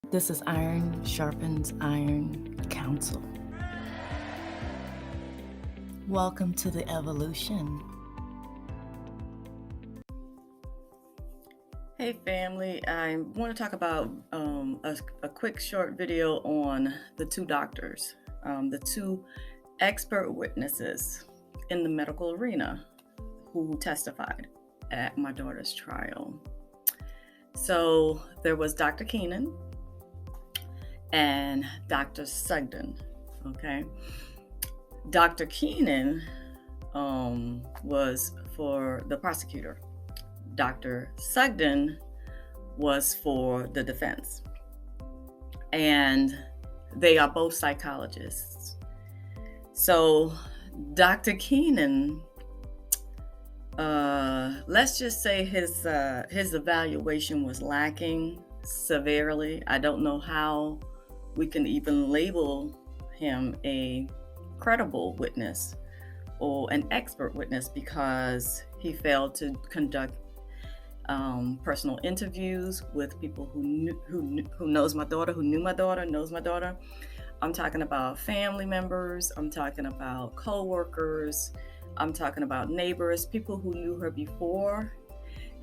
This is Iron Sharpens Iron Council. Welcome to the evolution. Hey family, I want to talk about a quick short video on the two doctors, the two expert witnesses in the medical arena who testified at my daughter's trial. So there was Dr. Keenan and Dr. Sugden. Okay, Dr. Keenan was for the prosecutor. Dr. Sugden was for the defense. And they are both psychologists. So Dr. Keenan, let's just say his evaluation was lacking severely. I don't know how we can even label him a credible witness or an expert witness because he failed to conduct personal interviews with people who knows my daughter, who knew my daughter, knows my daughter. I'm talking about family members. I'm talking about co-workers. I'm talking about neighbors, people who knew her before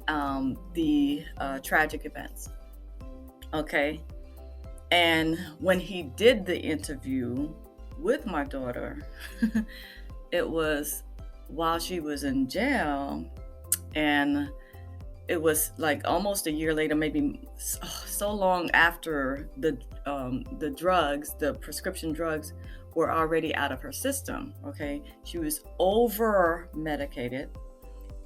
the tragic events. Okay. And when he did the interview with my daughter, it was while she was in jail, and it was like almost a year later, maybe so long after the drugs, the prescription drugs were already out of her system. Okay. She was over medicated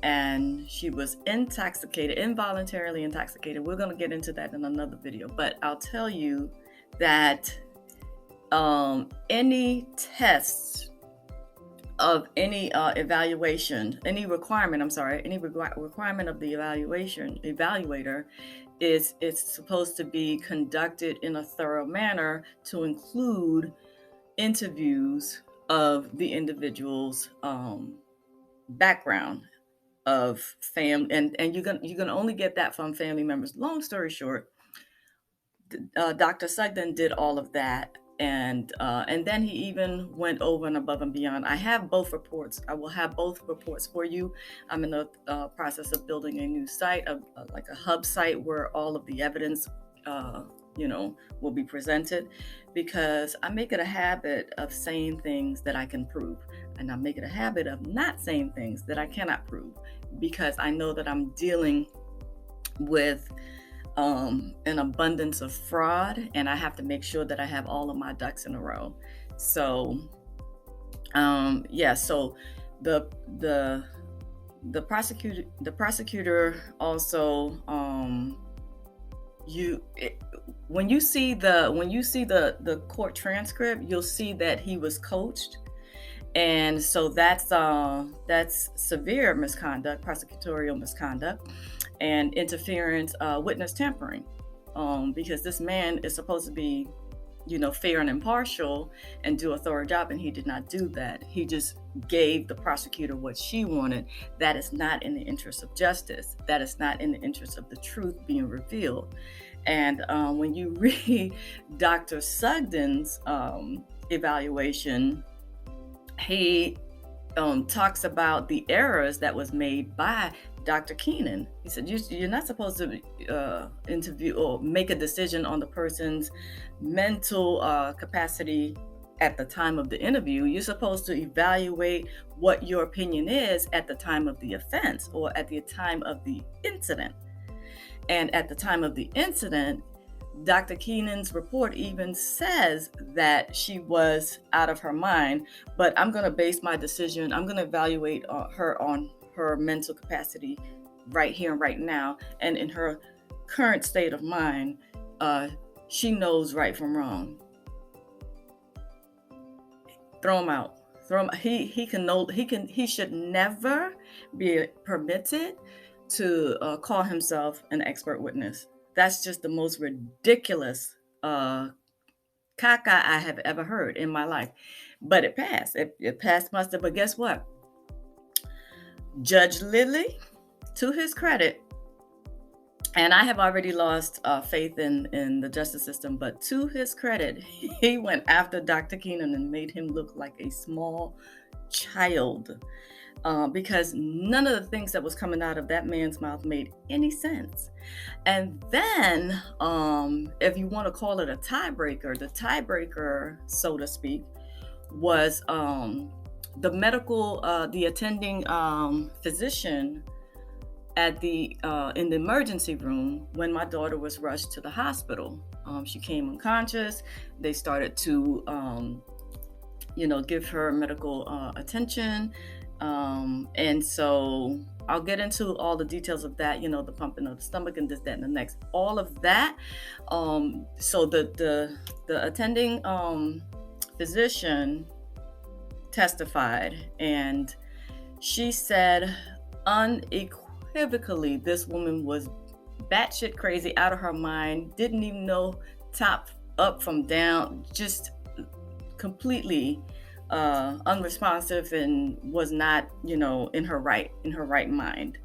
and she was intoxicated, involuntarily intoxicated. We're going to get into that in another video, but I'll tell you that any tests of any evaluation, any requirement of the evaluator is it's supposed to be conducted in a thorough manner to include interviews of the individual's background of family, and you're gonna only get that from family members. Long story short, Dr. Sugden did all of that, and then he even went over and above and beyond. I have both reports. I will have both reports for you. I'm in the process of building a new site, like a hub site where all of the evidence will be presented, because I make it a habit of saying things that I can prove, and I make it a habit of not saying things that I cannot prove, because I know that I'm dealing with an abundance of fraud, and I have to make sure that I have all of my ducks in a row. So so the prosecutor also when you see the court transcript, you'll see that he was coached, and so that's severe misconduct, prosecutorial misconduct, and interference, witness tampering, because this man is supposed to be, fair and impartial and do a thorough job, and he did not do that. He just gave the prosecutor what she wanted. That is not in the interest of justice. That is not in the interest of the truth being revealed. And when you read Dr. Sugden's evaluation, he talks about the errors that was made by Dr. Keenan. He said, you're not supposed to interview or make a decision on the person's mental capacity at the time of the interview. You're supposed to evaluate what your opinion is at the time of the offense or at the time of the incident. And at the time of the incident, Dr. Keenan's report even says that she was out of her mind, but I'm going to base my decision, I'm going to evaluate her on her mental capacity right here and right now. And in her current state of mind, she knows right from wrong. Throw him out. He should never be permitted to call himself an expert witness. That's just the most ridiculous caca I have ever heard in my life. But it passed. It passed muster. But guess what? Judge Lilly, to his credit, And I have already lost faith in the justice system, but to his credit, he went after Dr. Keenan and made him look like a small child, because none of the things that was coming out of that man's mouth made any sense. And then, if you want to call it a tiebreaker, the tiebreaker, so to speak, was the attending physician at the in the emergency room when my daughter was rushed to the hospital. She came unconscious. They started to give her medical attention, and so I'll get into all the details of that, the pumping of the stomach and this, that, and the next, all of that. So the attending physician testified, and she said unequivocally this woman was batshit crazy, out of her mind, didn't even know top up from down, just completely unresponsive, and was not in her right mind.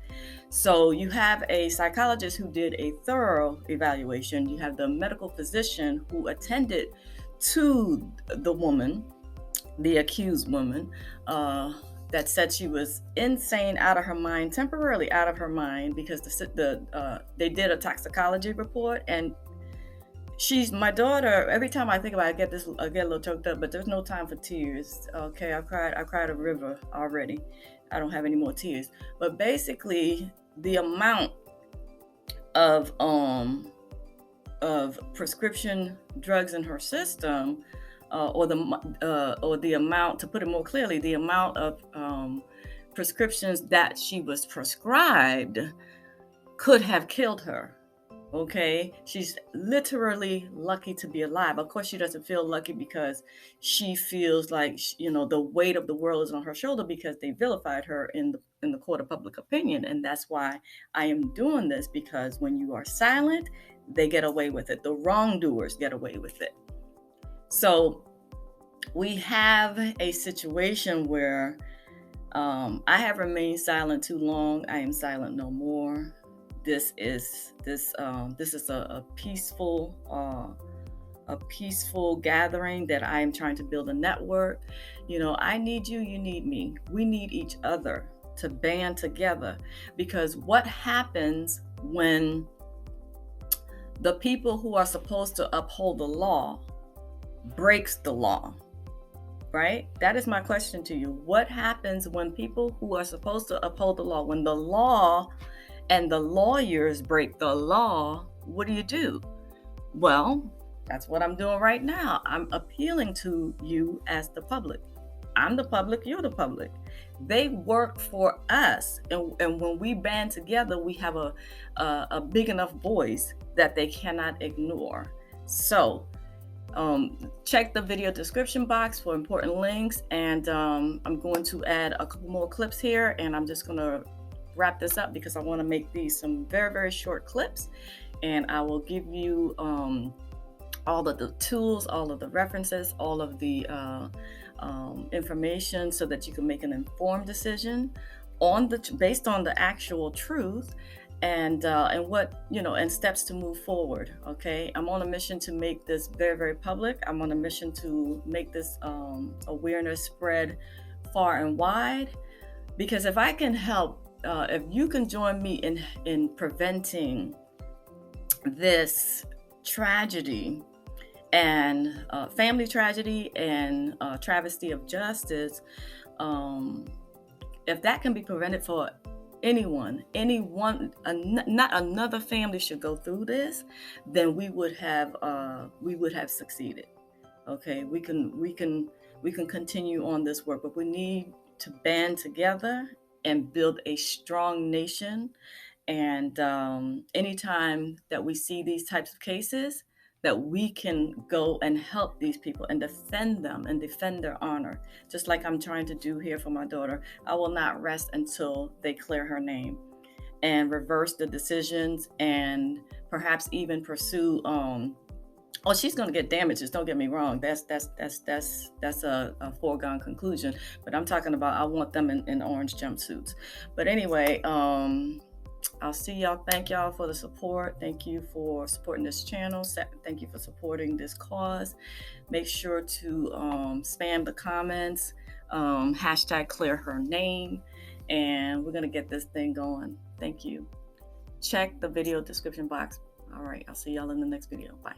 So you have a psychologist who did a thorough evaluation. You have the medical physician who attended to the woman, the accused woman, that said she was insane, out of her mind, temporarily out of her mind, because they did a toxicology report, and she's my daughter. Every time I think about it, I get a little choked up, but there's no time for tears. Okay, I cried a river already. I don't have any more tears. But basically, the amount of prescription drugs in her system, or the amount, to put it more clearly, the amount of prescriptions that she was prescribed could have killed her. Okay, she's literally lucky to be alive. Of course, she doesn't feel lucky because she feels like the weight of the world is on her shoulder, because they vilified her in the court of public opinion. And that's why I am doing this, because when you are silent, they get away with it. The wrongdoers get away with it. So we have a situation where I have remained silent too long. I am silent no more. This is a peaceful gathering that I am trying to build a network. I need you, you need me. We need each other to band together, because what happens when the people who are supposed to uphold the law breaks the law? Right? That is my question to you. What happens when people who are supposed to uphold the law, when the law and the lawyers break the law? What do? Well, that's what I'm doing right now. I'm appealing to you as the public. I'm the public, you're the public. They work for us, and when we band together, we have a big enough voice that they cannot ignore. So check the video description box for important links, and I'm going to add a couple more clips here, and I'm just going to wrap this up because I want to make these some very, very short clips, and I will give you all of the tools, all of the references, all of the information, so that you can make an informed decision based on the actual truth, and what and steps to move forward. Okay, I'm on a mission to make this very, very public. I'm on a mission to make this awareness spread far and wide, because if I can help, if you can join me in preventing this tragedy and family tragedy and travesty of justice, if that can be prevented for anyone, not another family should go through this, then we would have succeeded. Okay, we can continue on this work, but we need to band together and build a strong nation. And anytime that we see these types of cases, that we can go and help these people and defend them and defend their honor, just like I'm trying to do here for my daughter. I will not rest until they clear her name and reverse the decisions, and perhaps even pursue she's going to get damages, don't get me wrong. That's a foregone conclusion. But I'm talking about, I want them in orange jumpsuits. But anyway, I'll see y'all. Thank y'all for the support. Thank you for supporting this channel. Thank you for supporting this cause. Make sure to spam the comments, hashtag clear her name, and we're going to get this thing going. Thank you. Check the video description box. All right, I'll see y'all in the next video. Bye.